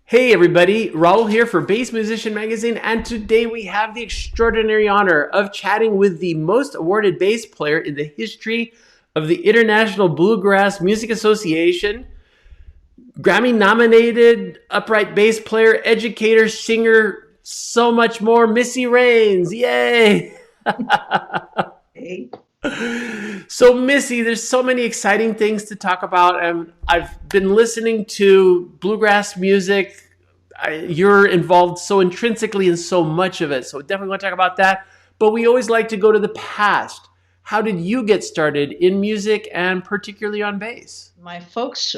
Hey everybody, Raul here for Bass Musician Magazine, and today we have the extraordinary honor of chatting with the most awarded bass player in the history of the International Bluegrass Music Association, Grammy nominated upright bass player, educator, singer, so much more, Missy Raines. Yay! Hey. So Missy, there's so many exciting things to talk about, and I've been listening to bluegrass music. You're involved so intrinsically in so much of it, so definitely want to talk about that. But we always like to go to the past. How did you get started in music, and particularly on bass? My folks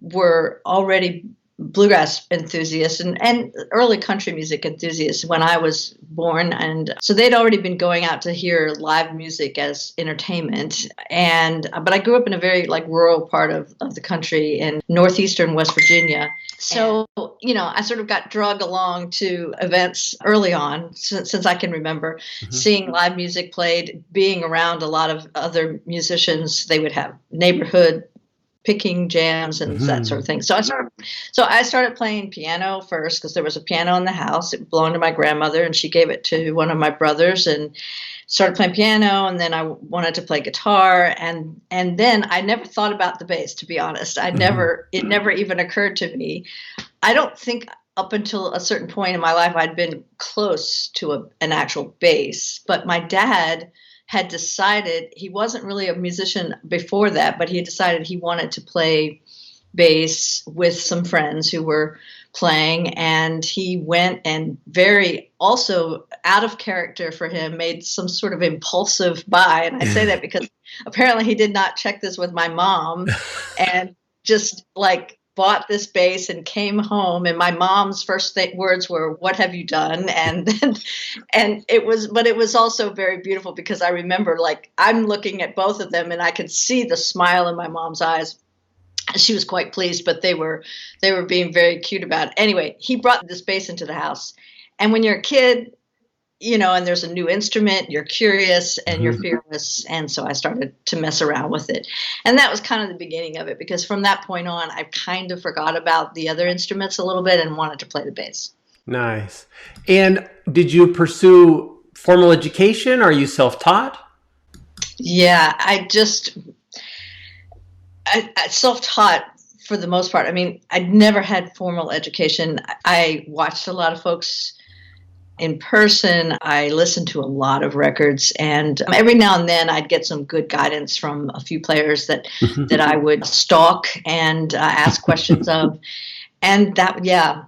were already bluegrass enthusiasts and early country music enthusiasts when I was born. And so they'd already been going out to hear live music as entertainment. But I grew up in a very rural part of the country in northeastern West Virginia. So, I sort of got dragged along to events early on, since I can remember, seeing live music played, being around a lot of other musicians. They would have neighborhood picking jams and that sort of thing. So I started playing piano first because there was a piano in the house. It belonged to my grandmother, and she gave it to one of my brothers, and started playing piano. And then I wanted to play guitar, and then I never thought about the bass, to be honest. It never even occurred to me. I don't think up until a certain point in my life I'd been close to an actual bass, but my dad had decided, he wasn't really a musician before that, but he had decided he wanted to play bass with some friends who were playing, and he went and very also out of character for him made some sort of impulsive buy. And I say that because apparently he did not check this with my mom and just bought this bass and came home, and my mom's first words were, "What have you done?" And it was also very beautiful because I remember I'm looking at both of them and I could see the smile in my mom's eyes. She was quite pleased, but they were being very cute about it. Anyway, he brought this bass into the house, and when you're a kid, and there's a new instrument, you're curious and you're fearless. And so I started to mess around with it. And that was kind of the beginning of it, because from that point on, I kind of forgot about the other instruments a little bit and wanted to play the bass. Nice. And did you pursue formal education? Are you self-taught? Yeah, I self-taught for the most part. I mean, I'd never had formal education. I watched a lot of folks in person. I listened to a lot of records, and every now and then I'd get some good guidance from a few players that I would stalk and ask questions of. And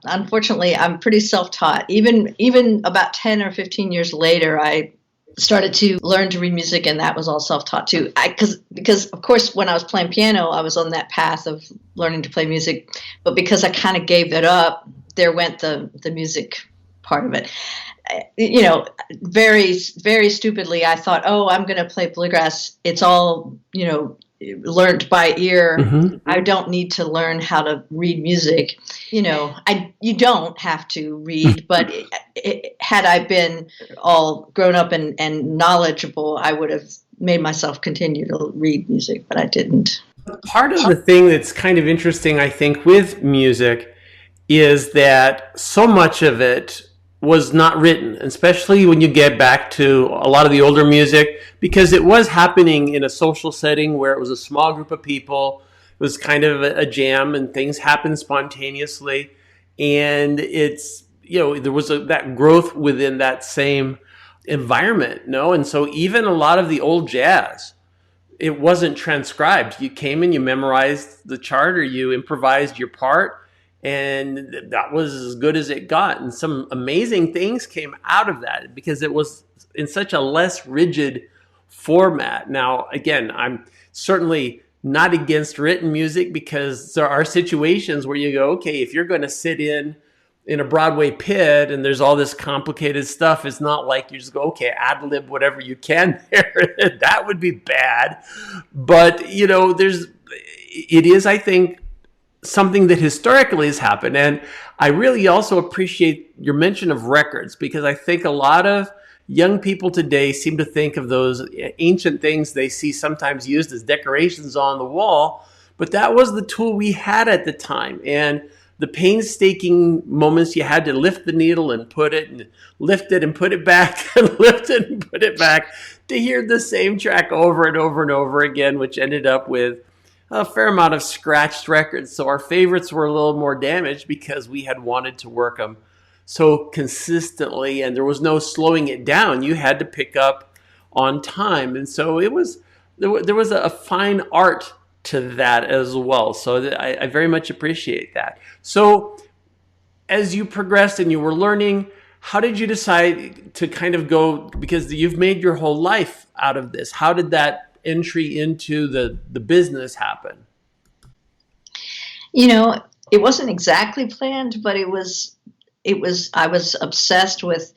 unfortunately, I'm pretty self-taught. Even about 10 or 15 years later, I started to learn to read music, and that was all self-taught too. Because of course, when I was playing piano, I was on that path of learning to play music. But because I kind of gave it up, there went the music part of it. Very, very stupidly, I thought, I'm going to play bluegrass. It's all, learned by ear. I don't need to learn how to read music. You don't have to read, but had I been all grown up and knowledgeable, I would have made myself continue to read music, but I didn't. Part of the thing that's kind of interesting, I think, with music is that so much of it was not written, especially when you get back to a lot of the older music, because it was happening in a social setting where it was a small group of people. It was kind of a jam, and things happened spontaneously. And it's, there was that growth within that same environment, And so even a lot of the old jazz, it wasn't transcribed. You came and you memorized the chart, or you improvised your part, and that was as good as it got. And some amazing things came out of that because it was in such a less rigid format. Now, again, I'm certainly not against written music, because there are situations where you go, okay, if you're going to sit in a Broadway pit and there's all this complicated stuff, it's not like you just go, okay, ad-lib whatever you can there. That would be bad. But, it is, I think, something that historically has happened. And I really also appreciate your mention of records, because I think a lot of young people today seem to think of those ancient things they see sometimes used as decorations on the wall, but that was the tool we had at the time. And the painstaking moments you had to lift the needle and put it and lift it and put it back and lift it and put it back, to hear the same track over and over and over again, which ended up with a fair amount of scratched records. So our favorites were a little more damaged because we had wanted to work them so consistently, and there was no slowing it down. You had to pick up on time. And so there was a fine art to that as well. So I very much appreciate that. So as you progressed and you were learning, how did you decide to kind of go, because you've made your whole life out of this, how did that entry into the business happen? It wasn't exactly planned, but I was obsessed with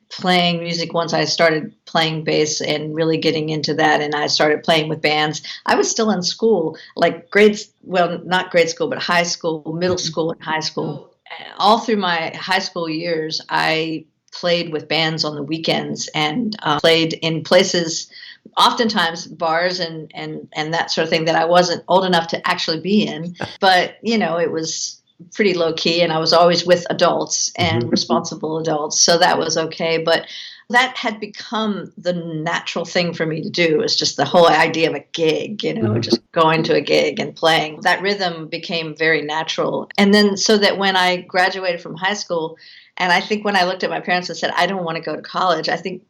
playing music once I started playing bass and really getting into that, and I started playing with bands. I was still in school, like not grade school, but high school, middle school, and high school. All through my high school years, I played with bands on the weekends and played in places, oftentimes bars and that sort of thing, that I wasn't old enough to actually be in. But, it was pretty low key, and I was always with adults and responsible adults. So that was okay. But that had become the natural thing for me to do. It's just the whole idea of a gig, just going to a gig and playing. That rhythm became very natural. And then so that when I graduated from high school, and I think when I looked at my parents and said, I don't want to go to college, I think,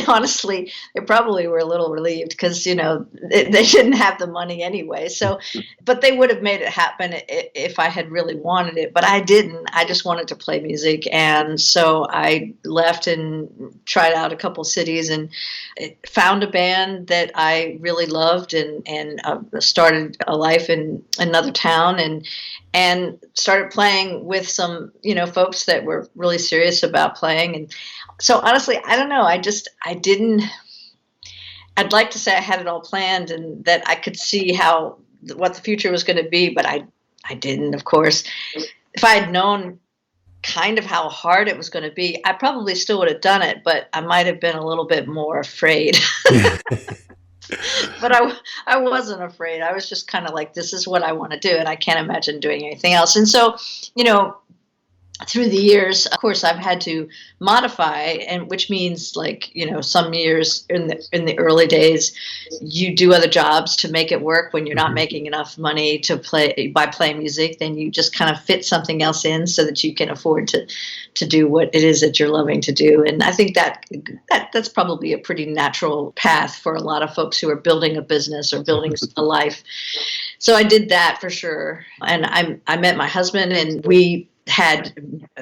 honestly, they probably were a little relieved because, they didn't have the money anyway. So, but they would have made it happen if I had really wanted it. But I didn't. I just wanted to play music. And so I left and tried out a couple cities and found a band that I really loved and started a life in another town and started playing with some, folks that were really serious about playing. And so honestly, I don't know. I'd like to say I had it all planned and that I could see what the future was going to be, but I didn't, of course. If I had known kind of how hard it was going to be, I probably still would have done it, but I might have been a little bit more afraid. But I wasn't afraid. I was just kind of like, this is what I want to do, and I can't imagine doing anything else. And so, through the years, of course, I've had to modify, and which means some years in the early days, you do other jobs to make it work when you're not making enough money to play by playing music. Then you just kind of fit something else in so that you can afford to do what it is that you're loving to do. And I think that's probably a pretty natural path for a lot of folks who are building a business or building a life. So I did that for sure. And I met my husband, and we had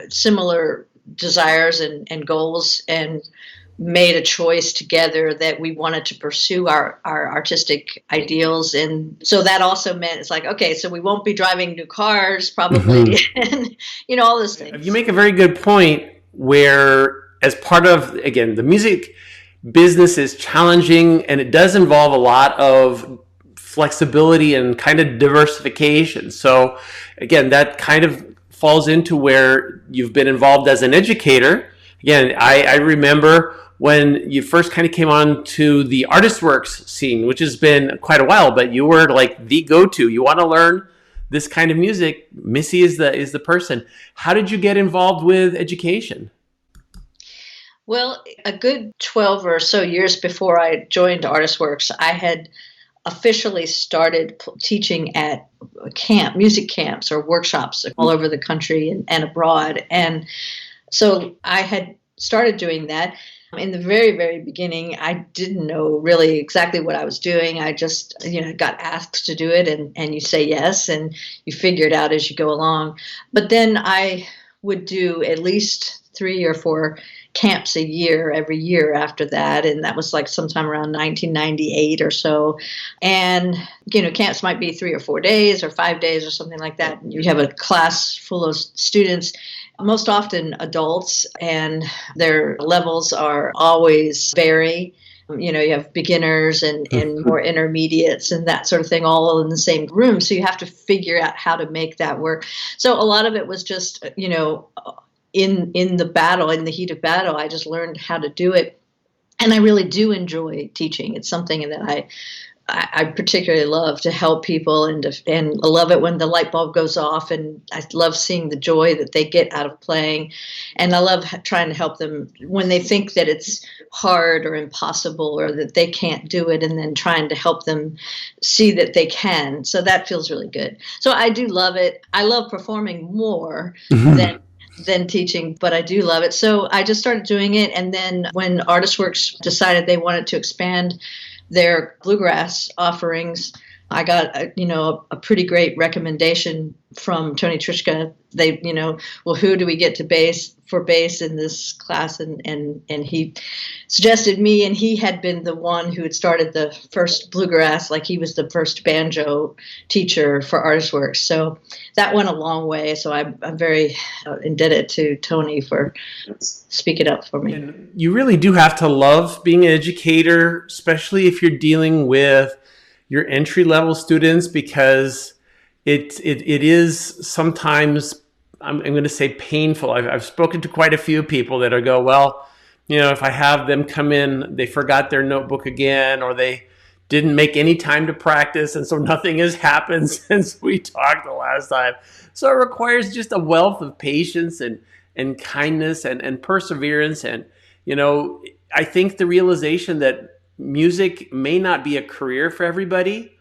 similar desires and goals, and made a choice together that we wanted to pursue our artistic ideals. And so that also meant it's like, okay, so we won't be driving new cars probably, and all those things. You make a very good point where, as part of, again, the music business is challenging, and it does involve a lot of flexibility and kind of diversification. So again, that kind of falls into where you've been involved as an educator. Again, I remember when you first kind of came on to the ArtistWorks scene, which has been quite a while, but you were like the go-to. You want to learn this kind of music, Missy is the person. How did you get involved with education? Well, a good 12 or so years before I joined ArtistWorks, I had officially started teaching at music camps or workshops all over the country and abroad. And so I had started doing that. In the very, very beginning, I didn't know really exactly what I was doing. I just, got asked to do it, and you say yes, and you figure it out as you go along. But then I would do at least 3 or 4 camps a year every year after that, and that was like sometime around 1998 or so. And camps might be 3 or 4 days or 5 days or something like that. You have a class full of students, most often adults, and their levels are always vary. You have beginners and more intermediates and that sort of thing, all in the same room. So you have to figure out how to make that work. So a lot of it was just, in the battle, in the heat of battle, I just learned how to do it. And I really do enjoy teaching. It's something that I particularly love to help people, and I love it when the light bulb goes off, and I love seeing the joy that they get out of playing, and I love trying to help them when they think that it's hard or impossible or that they can't do it, and then trying to help them see that they can. So that feels really good. So I do love it. I love performing more than teaching, but I do love it. So I just started doing it, and then when ArtistWorks decided they wanted to expand their bluegrass offerings, I got a pretty great recommendation from Tony Trischka. They, well, who do we get to bass in this class? And he suggested me, and he had been the one who had started the first bluegrass, like he was the first banjo teacher for ArtistWorks. So that went a long way. So I'm very indebted to Tony for speaking up for me. And you really do have to love being an educator, especially if you're dealing with your entry-level students, because it is sometimes, I'm going to say, painful. I've spoken to quite a few people that go, well, if I have them come in, they forgot their notebook again, or they didn't make any time to practice, and so nothing has happened since we talked the last time. So it requires just a wealth of patience and kindness and perseverance. And, I think the realization that music may not be a career for everybody,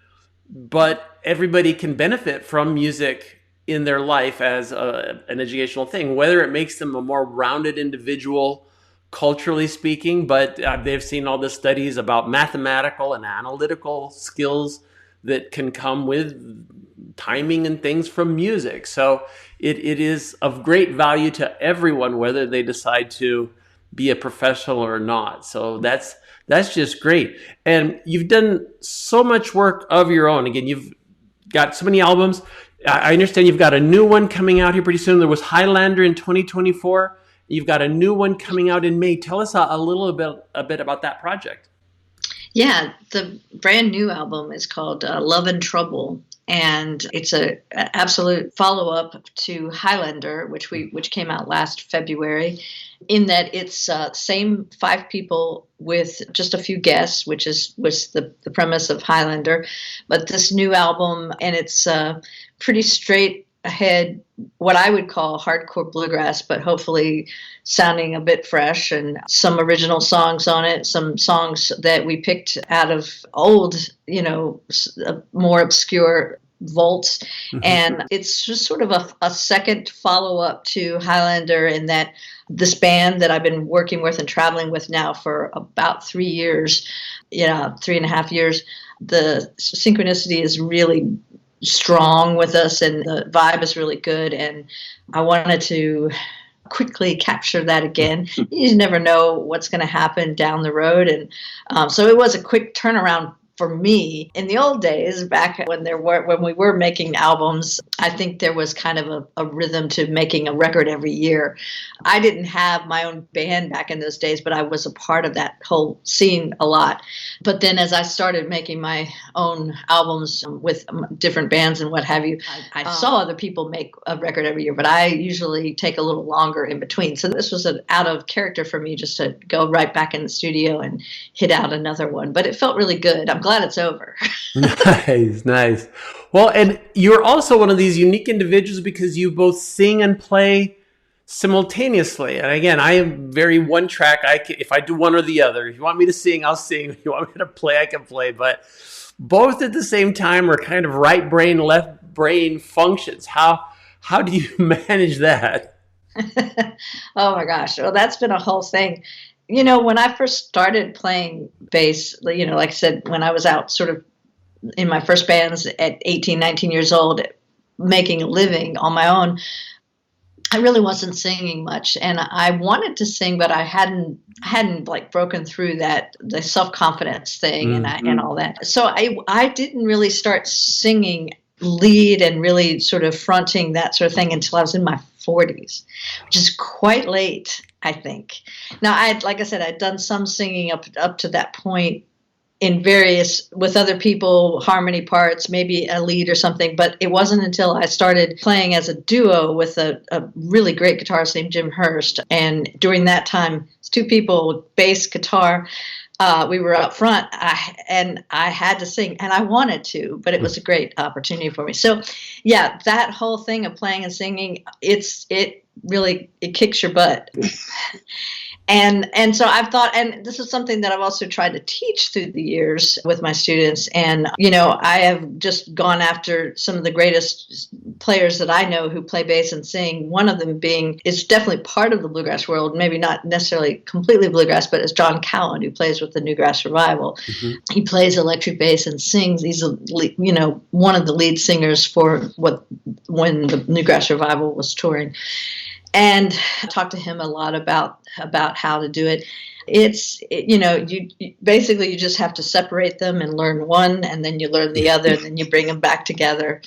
but everybody can benefit from music in their life as an educational thing, whether it makes them a more rounded individual, culturally speaking. But they've seen all the studies about mathematical and analytical skills that can come with timing and things from music. So it is of great value to everyone, whether they decide to be a professional or not. So that's just great. And you've done so much work of your own. Again, you've got so many albums. I understand you've got a new one coming out here pretty soon. There was Highlander in 2024. You've got a new one coming out in May. Tell us a bit about that project. Yeah, the brand new album is called Love and Trouble, and it's a absolute follow-up to Highlander, which came out last February, in that it's same 5 people with just a few guests, which was the premise of Highlander. But this new album, and it's pretty straight ahead, what I would call hardcore bluegrass, but hopefully sounding a bit fresh, and some original songs on it, some songs that we picked out of old, more obscure vaults. Mm-hmm. And it's just sort of a second follow-up to Highlander, in that this band that I've been working with and traveling with now for about 3 years, 3.5 years, the synchronicity is really strong with us, and the vibe is really good, and I wanted to quickly capture that again. You never know what's going to happen down the road, and so it was a quick turnaround for me. In the old days, back when we were making albums, I think there was kind of a rhythm to making a record every year. I didn't have my own band back in those days, but I was a part of that whole scene a lot. But then as I started making my own albums with different bands and what have you, I saw other people make a record every year, but I usually take a little longer in between. So this was an out of character for me, just to go right back in the studio and hit out another one. But it felt really good. I'm glad it's over. Nice. Well, and you're also one of these unique individuals because you both sing and play simultaneously. And again, I am very one track. If I do one or the other, if you want me to sing, I'll sing. If you want me to play, I can play. But both at the same time are kind of right brain, left brain functions. How do you manage that? Oh my gosh. Well, that's been a whole thing. When I first started playing bass, like I said, when I was out sort of in my first bands at 18, 19 years old, making a living on my own, I really wasn't singing much. And I wanted to sing, but I hadn't like broken through the self-confidence thing and all that. So I didn't really start singing lead and really sort of fronting that sort of thing until I was in my 40s, which is quite late, I think. Now, like I said, I'd done some singing up to that point in with other people, harmony parts, maybe a lead or something, but it wasn't until I started playing as a duo with a really great guitarist named Jim Hurst. And during that time, it's 2 people with bass, guitar, we were up front, and I had to sing, and I wanted to, but it was a great opportunity for me. So, yeah, that whole thing of playing and singing, it really kicks your butt. And so I've thought, and this is something that I've also tried to teach through the years with my students. And, I have just gone after some of the greatest players that I know who play bass and sing. One of them is definitely part of the bluegrass world, maybe not necessarily completely bluegrass, but it's John Cowan, who plays with the Newgrass Revival. Mm-hmm. He plays electric bass and sings. He's, one of the lead singers for when the Newgrass Revival was touring. And I talked to him a lot about how to do it. You basically just have to separate them and learn one, and then you learn the other, and then you bring them back together.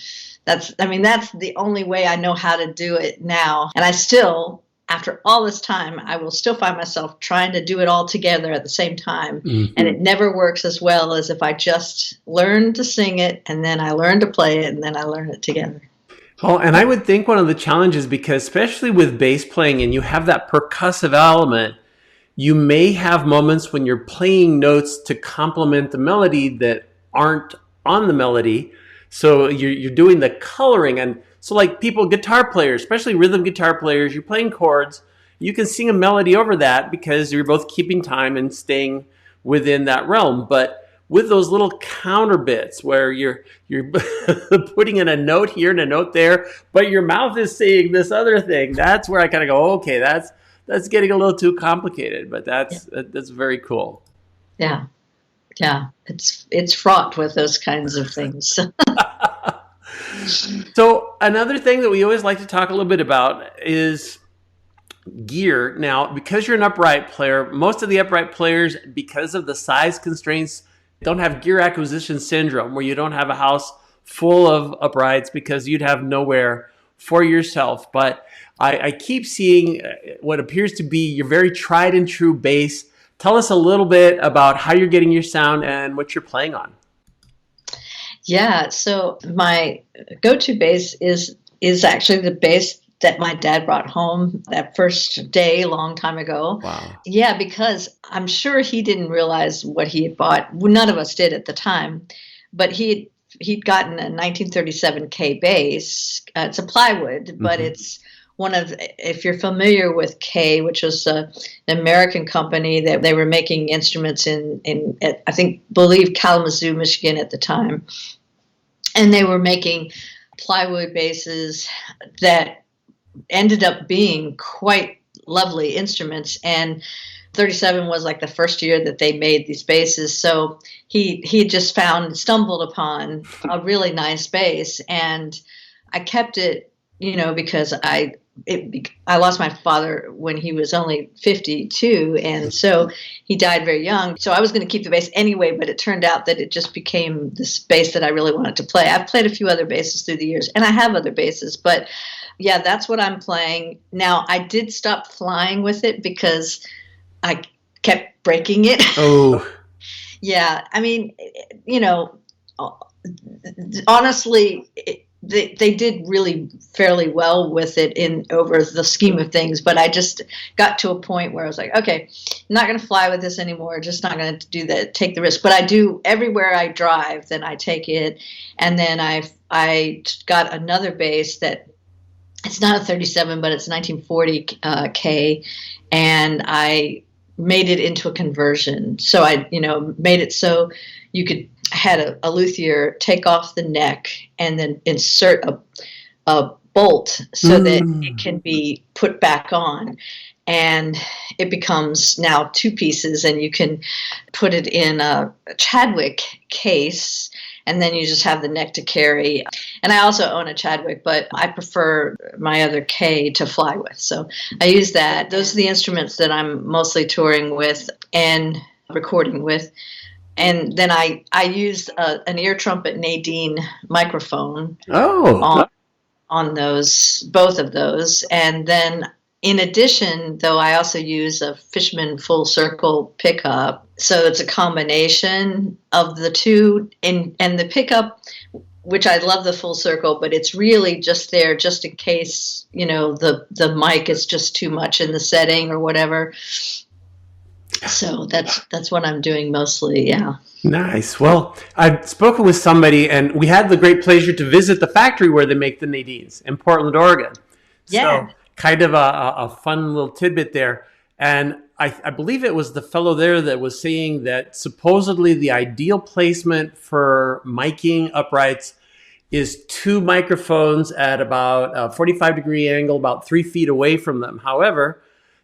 That's the only way I know how to do it now. And I still, after all this time, I will still find myself trying to do it all together at the same time. Mm-hmm. And it never works as well as if I just learn to sing it, and then I learn to play it, and then I learn it together. Oh, and I would think one of the challenges, because especially with bass playing and you have that percussive element, you may have moments when you're playing notes to complement the melody that aren't on the melody. So you're doing the coloring. And so like guitar players, especially rhythm guitar players, you're playing chords, you can sing a melody over that because you're both keeping time and staying within that realm. But with those little counter bits where you're putting in a note here and a note there, but your mouth is saying this other thing, that's where I kind of go, okay, that's getting a little too complicated, but that's very cool. Yeah. It's fraught with those kinds of things. So another thing that we always like to talk a little bit about is gear. Now, because you're an upright player, most of the upright players, because of the size constraints, don't have gear acquisition syndrome, where you don't have a house full of uprights because you'd have nowhere for yourself. But I keep seeing what appears to be your very tried and true bass. Tell us a little bit about how you're getting your sound and what you're playing on. Yeah, so my go-to bass is actually the bass that my dad brought home that first day, a long time ago. Wow. Yeah, because I'm sure he didn't realize what he had bought. Well, none of us did at the time, but he'd gotten a 1937 K bass. It's a plywood, but it's one of, if you're familiar with K, which was an American company that they were making instruments in believe Kalamazoo, Michigan at the time. And they were making plywood basses that ended up being quite lovely instruments, and 37 was like the first year that they made these basses. So he just stumbled upon a really nice bass, and I kept it, because I lost my father when he was only 52, and so he died very young. So I was going to keep the bass anyway, but it turned out that it just became this bass that I really wanted to play. I've played a few other basses through the years, and I have other basses, but yeah, that's what I'm playing. Now, I did stop flying with it because I kept breaking it. Oh. Yeah, I mean, honestly, they did really fairly well with it over the scheme of things, but I just got to a point where I was like, okay, I'm not going to fly with this anymore, just not going to do that, take the risk. But I do, everywhere I drive, then I take it. And then I got another bass that, it's not a 37, but it's 1940 K, and I made it into a conversion. So I, made it so you could had a luthier take off the neck and then insert a bolt so that it can be put back on, and it becomes now two pieces, and you can put it in a Chadwick case. And then you just have the neck to carry. And I also own a Chadwick, but I prefer my other K to fly with. So I use that. Those are the instruments that I'm mostly touring with and recording with. And then I use an ear trumpet Nadine microphone on those, both of those. And then in addition, though, I also use a Fishman full circle pickup. So it's a combination of the two. And the pickup, which I love the full circle, but it's really just there just in case, the mic is just too much in the setting or whatever. So that's what I'm doing mostly. Yeah. Nice. Well, I've spoken with somebody, and we had the great pleasure to visit the factory where they make the Nadines in Portland, Oregon. So, Yeah. kind of a fun little tidbit there. And I believe it was the fellow there that was saying that supposedly the ideal placement for miking uprights is two microphones at about a 45-degree angle, about 3 feet away from them. However,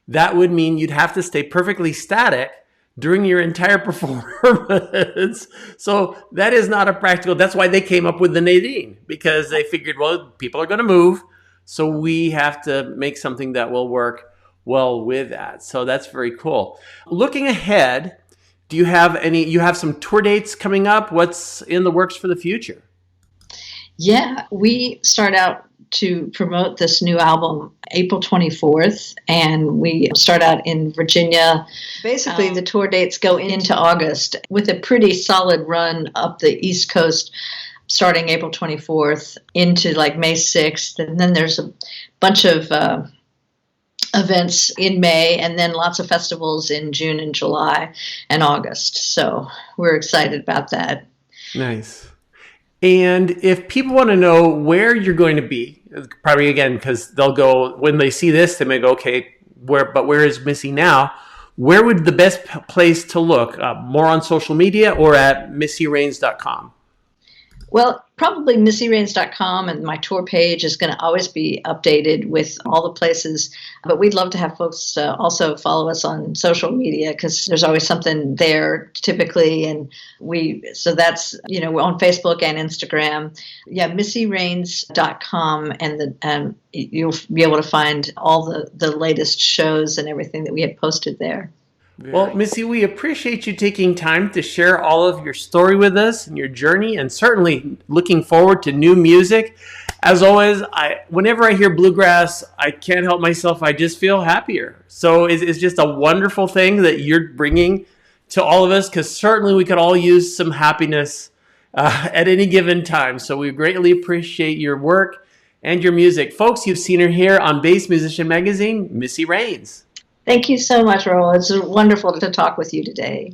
that would mean you'd have to stay perfectly static during your entire performance. So that is not a practical. That's why they came up with the Nadine, because they figured, well, people are going to move, so we have to make something that will work well with that. So that's very cool. Looking ahead, do you have any? You have some tour dates coming up. What's in the works for the future? Yeah, we start out to promote this new album April 24th, and we start out in Virginia. Basically, the tour dates go into August with a pretty solid run up the East Coast, starting April 24th into like May 6th. And then there's a bunch of events in May, and then lots of festivals in June and July and August. So we're excited about that. Nice. And if people want to know where you're going to be, probably again, because they'll go, when they see this, they may go, okay, where is Missy now? Where would the best place to look? More on social media or at MissyRaines.com? Well, probably MissyRaines.com, and my tour page is going to always be updated with all the places. But we'd love to have folks also follow us on social media, because there's always something there typically. And so that's, we're on Facebook and Instagram. Yeah, MissyRaines.com, and you'll be able to find all the latest shows and everything that we have posted there. Well, Missy, we appreciate you taking time to share all of your story with us and your journey, and certainly looking forward to new music. As always, whenever I hear bluegrass, I can't help myself. I just feel happier. So it's just a wonderful thing that you're bringing to all of us, because certainly we could all use some happiness at any given time. So we greatly appreciate your work and your music. Folks, you've seen her here on Bass Musician Magazine, Missy Raines. Thank you so much, Raul. It's wonderful to talk with you today.